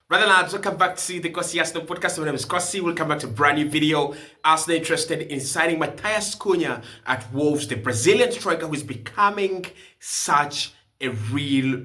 Brother lads, welcome back to the Kossi Arsenal podcast. My name is Kossi. Welcome back to a brand new video. Arsenal interested in signing Matheus Cunha at Wolves, the Brazilian striker who is becoming such a real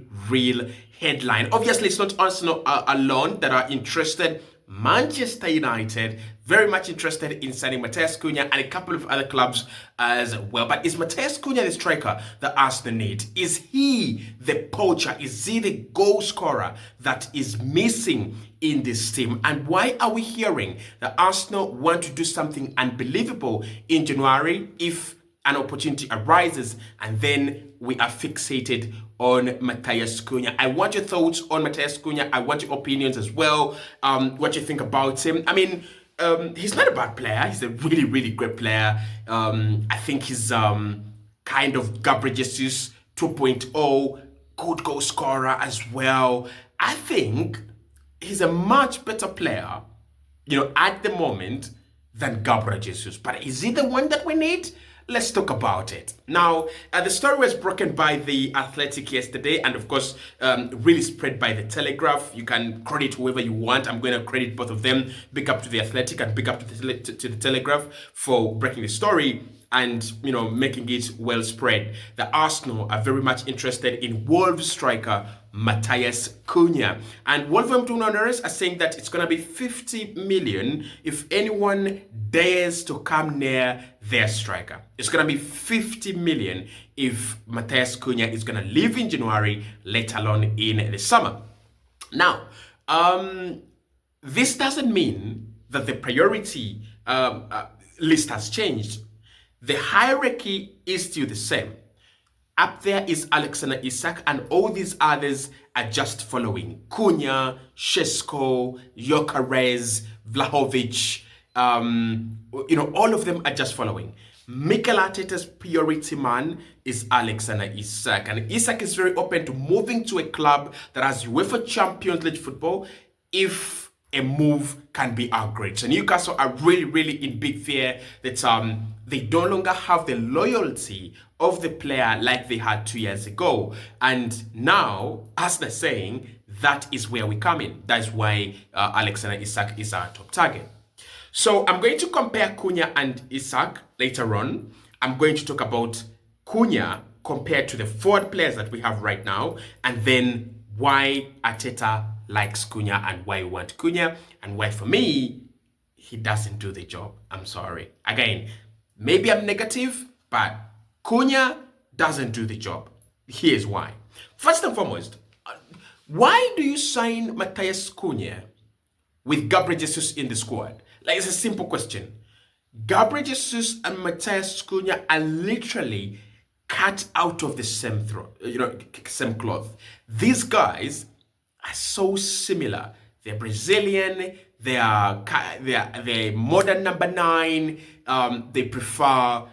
headline. Obviously, it's not Arsenal alone that are interested. Manchester United very much interested in signing Matheus Cunha and a couple of other clubs as well. But is Matheus Cunha the striker that Arsenal need? Is he the poacher? Is he the goal scorer that is missing in this team? And why are we hearing that Arsenal want to do something unbelievable in January if an opportunity arises, and then we are fixated on Matheus Cunha? I want your thoughts on Matheus Cunha. I want your opinions as well. What you think about him. I mean, he's not a bad player. He's a really great player. I think he's kind of Gabriel Jesus 2.0, good goal scorer as well. I think he's a much better player, at the moment than Gabriel Jesus. But is he the one that we need? Let's talk about it. Now, the story was broken by The Athletic yesterday and, of course, really spread by The Telegraph. You can credit whoever you want. I'm going to credit both of them. Big up to The Athletic and big up to the Telegraph for breaking the story and, making it well spread. The Arsenal are very much interested in Wolves striker Matheus Cunha. And Wolverhampton Wanderers are saying that it's going to be 50 million if anyone dares to come near their striker. It's going to be 50 million if Matheus Cunha is going to leave in January, let alone in the summer. Now, this doesn't mean that the priority list has changed. The hierarchy is still the same. Up there is Alexander Isak, and all these others are just following. Cunha, Šeško, Gyökeres, Vlahovic, all of them are just following. Mikel Arteta's priority man is Alexander Isak, and Isak is very open to moving to a club that has UEFA Champions League football if a move can be upgraded. So Newcastle are really in big fear that they no longer have the loyalty of the player like they had 2 years ago. And now, as they're saying, that is where we come in. That's why Alexander Isak is our top target. So I'm going to compare Cunha and Isak later on. I'm going to talk about Cunha compared to the forward players that we have right now, and then why Arteta likes Cunha and why we want Cunha, and why for me he doesn't do the job. I'm sorry. Again, maybe I'm negative, but Cunha doesn't do the job. Here's why. First and foremost, why do you sign Matheus Cunha with Gabriel Jesus in the squad? Like, it's a simple question. Gabriel Jesus and Matheus Cunha are literally cut out of the same same cloth. These guys are so similar. They're Brazilian. They're modern number 9. They prefer,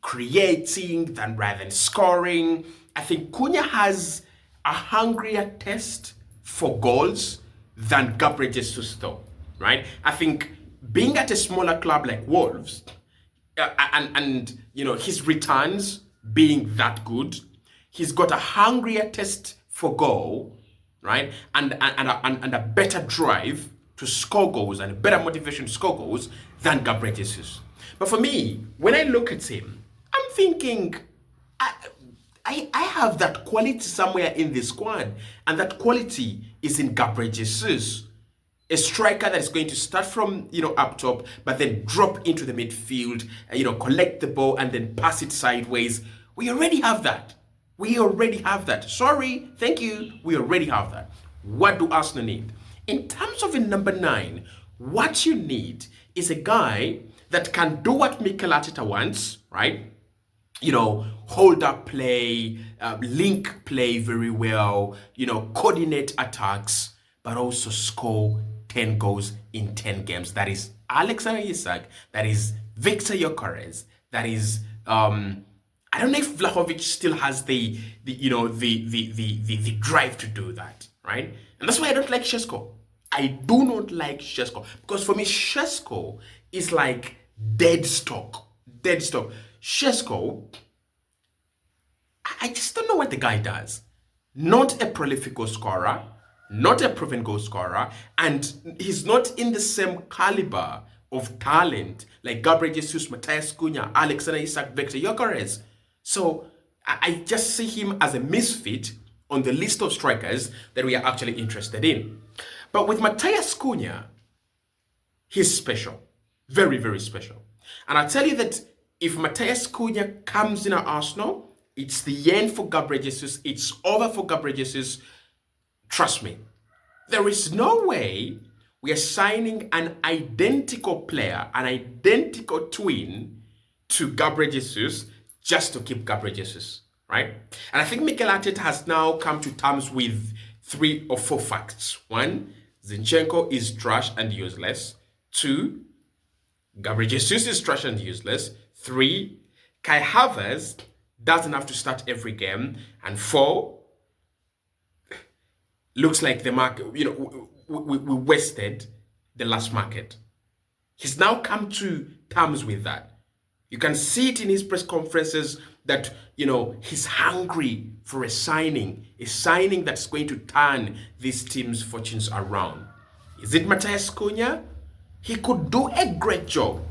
creating rather than scoring. I think Cunha has a hungrier taste for goals than Gabriel Jesus, though, right? I think being at a smaller club like Wolves, and his returns being that good, he's got a hungrier taste for goal, right? And a better drive to score goals and a better motivation to score goals than Gabriel Jesus. But for me, when I look at him, I'm thinking, I have that quality somewhere in this squad, and that quality is in Gabriel Jesus. A striker that is going to start from, up top, but then drop into the midfield, collect the ball and then pass it sideways. We already have that. Sorry, thank you. We already have that. What do Arsenal need? In terms of a number 9, what you need is a guy that can do what Mikel Arteta wants, right? Hold up play, link play very well, coordinate attacks, but also score 10 goals in 10 games. That is Alexander Isak. That is Victor Gyökeres. That is I don't know if Vlahovic still has the drive to do that, right? And that's why I don't like Šeško. I do not like Šeško because for me Šeško is like dead stock. Šeško, I just don't know what the guy does. Not a prolific goal scorer, not a proven goal scorer, and he's not in the same caliber of talent like Gabriel Jesus, Matheus Cunha, Alexander Isak, Victor Gyökeres. So I just see him as a misfit on the list of strikers that we are actually interested in. But with Matheus Cunha, he's special. Very, very special. And I tell you that if Matheus Cunha comes in at Arsenal, it's the end for Gabriel Jesus. It's over for Gabriel Jesus. Trust me. There is no way we are signing an identical player, an identical twin to Gabriel Jesus just to keep Gabriel Jesus, right? And I think Mikel Arteta has now come to terms with 3 or 4 facts. 1, Zinchenko is trash and useless. 2, Gabriel Jesus is trash and useless. 3, Kai Havertz doesn't have to start every game. And 4, looks like the market, we wasted the last market. He's now come to terms with that. You can see it in his press conferences that, he's hungry for a signing that's going to turn this team's fortunes around. Is it Matheus Cunha? He could do a great job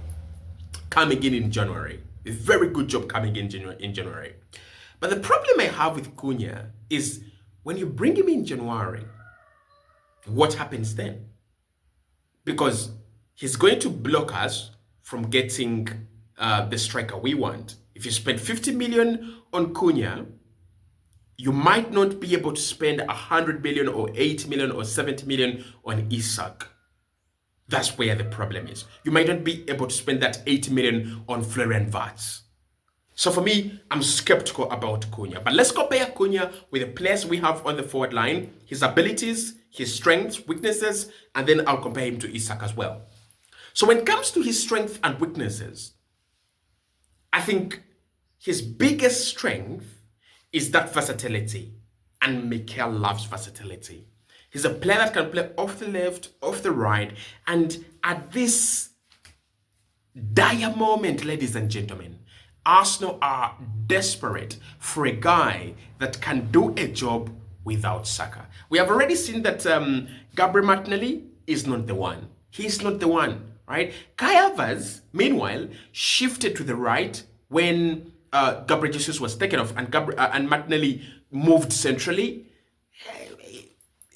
coming in January. A very good job coming in January. But the problem I have with Cunha is when you bring him in January, what happens then? Because he's going to block us from getting the striker we want. If you spend 50 million on Cunha, you might not be able to spend 100 million or 80 million or 70 million on Isak. That's where the problem is. You might not be able to spend that 80 million on Florian Wirtz. So for me, I'm skeptical about Cunha. But let's compare Cunha with the players we have on the forward line, his abilities, his strengths, weaknesses, and then I'll compare him to Isak as well. So when it comes to his strengths and weaknesses, I think his biggest strength is that versatility. And Mikel loves versatility. He's a player that can play off the left, off the right. And at this dire moment, ladies and gentlemen, Arsenal are desperate for a guy that can do a job without Saka. We have already seen that Gabriel Martinelli is not the one. He's not the one, right? Kai Havertz, meanwhile, shifted to the right when Gabriel Jesus was taken off and Martinelli moved centrally.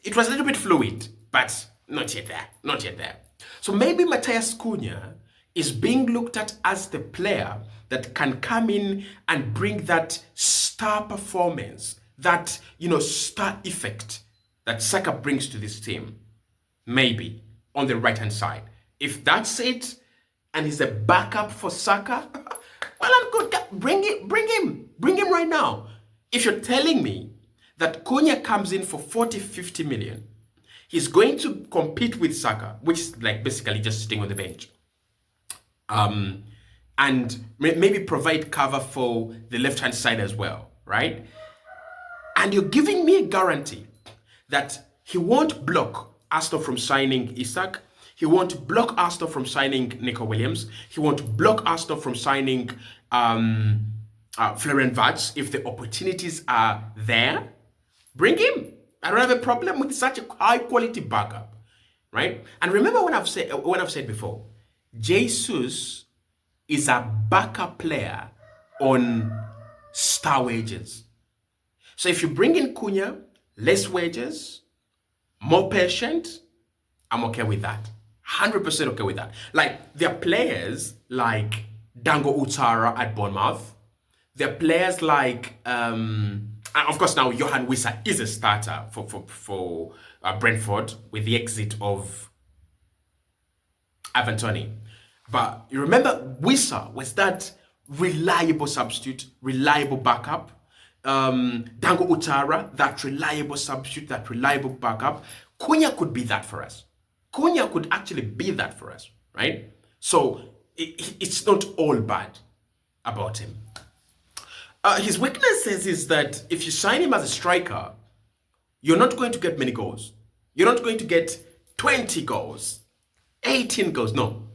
It was a little bit fluid, but not yet there, not yet there. So maybe Matheus Cunha is being looked at as the player that can come in and bring that star performance, that, star effect that Saka brings to this team. Maybe on the right-hand side. If that's it, and he's a backup for Saka, well, I'm good. Bring him right now. If you're telling me that Cunha comes in for 40, 50 million, he's going to compete with Saka, which is like basically just sitting on the bench. And maybe provide cover for the left-hand side as well, right? And you're giving me a guarantee that he won't block Arsenal from signing Isak. He won't block Arsenal from signing Nico Williams. He won't block Arsenal from signing Florian Wirtz if the opportunities are there. Bring him. I don't have a problem with such a high-quality backup, right? And remember when I've said before, Jesus is a backup player on star wages. So if you bring in Cunha, less wages, more patient, I'm okay with that. 100% okay with that. Like, there are players like Dango Utara at Bournemouth. There are players like, and of course now Johan Wissa is a starter for Brentford with the exit of Ivan Toney. But you remember Wissa was that reliable substitute, reliable backup. Dango Utara, that reliable substitute, that reliable backup. Cunha could be that for us. Cunha could actually be that for us, right? So it's not all bad about him. His weaknesses is that if you sign him as a striker, you're not going to get many goals. You're not going to get 20 goals, 18 goals. No.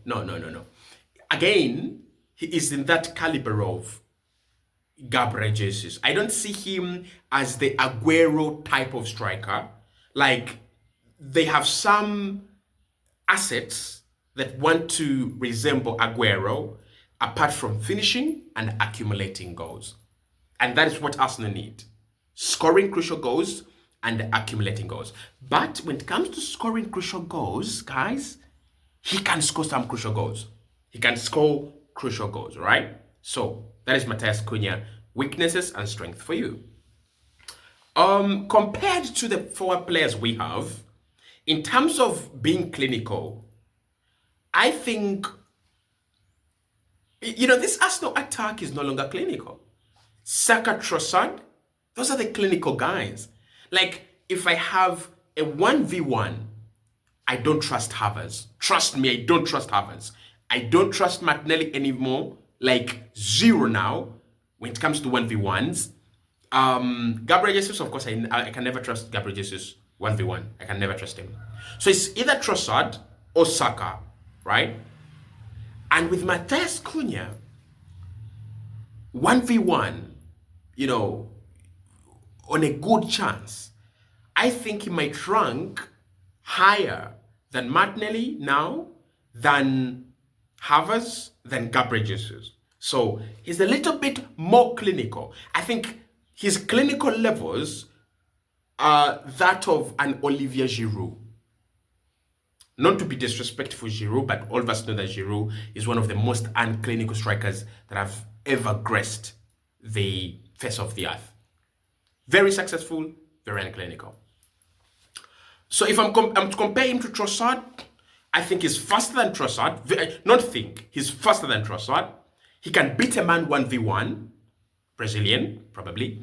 Again, he is in that caliber of Gabriel Jesus. I don't see him as the Aguero type of striker. Like, they have some assets that want to resemble Aguero, apart from finishing and accumulating goals. And that is what Arsenal need. Scoring crucial goals and accumulating goals. But when it comes to scoring crucial goals, guys, he can score some crucial goals. He can score crucial goals, right? So that is Matheus Cunha, weaknesses and strength for you. Compared to the forward players we have, in terms of being clinical, I think, this Arsenal attack is no longer clinical. Saka, Trossard, those are the clinical guys. Like, if I have a 1v1, I don't trust Havertz. Trust me, I don't trust Havertz. I don't trust Martinelli anymore, like zero now, when it comes to 1v1s. Gabriel Jesus, of course, I can never trust Gabriel Jesus 1v1. I can never trust him. So it's either Trossard or Saka, right? And with Matheus Cunha, 1v1, on a good chance, I think he might rank higher than Martinelli now, than Havertz, than Gabriel Jesus. So he's a little bit more clinical. I think his clinical levels are that of an Olivier Giroud. Not to be disrespectful Giroud, but all of us know that Giroud is one of the most unclinical strikers that have ever graced the face of the earth. Very successful, very unclinical. So if I'm to compare him to Trossard, I think he's faster than Trossard. He's faster than Trossard. He can beat a man 1v1, Brazilian, probably.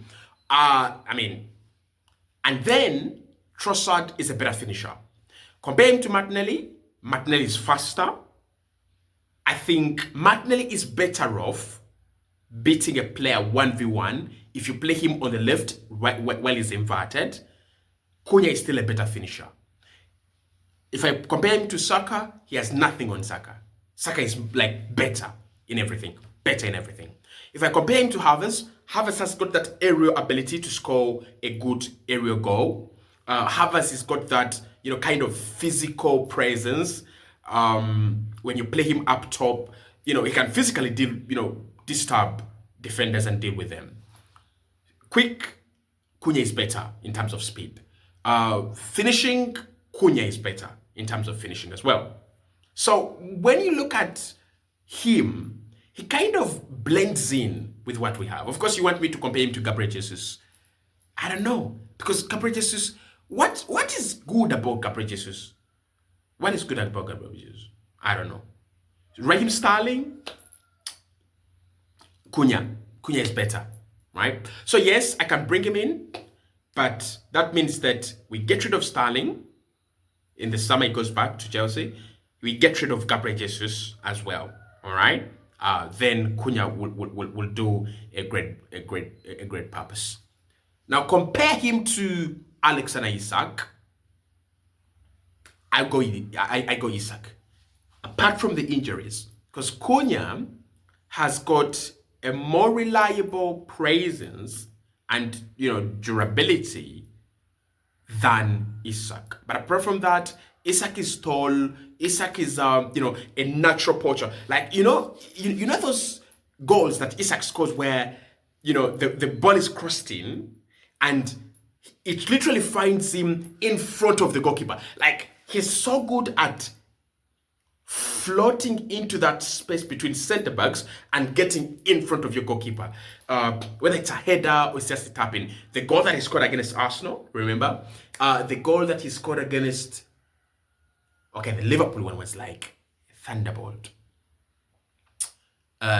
And then Trossard is a better finisher. Compare him to Martinelli. Martinelli is faster. I think Martinelli is better off beating a player 1v1 if you play him on the left while he's inverted. Cunha is still a better finisher. If I compare him to Saka, he has nothing on Saka. Saka is like better in everything. If I compare him to Havertz, Havertz has got that aerial ability to score a good aerial goal. Havertz has got that, kind of physical presence. When you play him up top, he can physically disturb defenders and deal with them. Quick, Cunha is better in terms of speed. Finishing, Cunha is better in terms of finishing as well. So when you look at him, he kind of blends in with what we have. Of course, you want me to compare him to Gabriel Jesus. I don't know. Because Gabriel Jesus, what is good about Gabriel Jesus? What is good about Gabriel Jesus? I don't know. Raheem Sterling, Cunha is better, right? So yes, I can bring him in, but that means that we get rid of Sterling. In the summer, he goes back to Chelsea. We get rid of Gabriel Jesus as well, all right? Then Cunha will do a great purpose. Now compare him to Alexander Isak. I go Isak. Apart from the injuries, because Cunha has got a more reliable presence and durability than Isak. But apart from that, Isak is tall. Isak is a natural poacher. Like those goals that Isak scores where the ball is crossed in and it literally finds him in front of the goalkeeper. Like, he's so good at floating into that space between centre backs and getting in front of your goalkeeper. Whether it's a header or it's just a tap-in. The goal that he scored against Arsenal, remember? The goal that he scored against... Okay, the Liverpool one was like thunderbolt.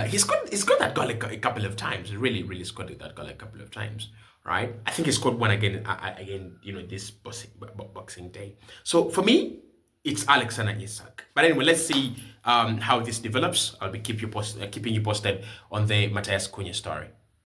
He scored that goal a couple of times. Really scored that goal a couple of times, right? I think he scored one again, this Boxing Day. So for me, it's Alexander Isak. But anyway, let's see how this develops. I'll be keeping you posted on the Matheus Cunha story.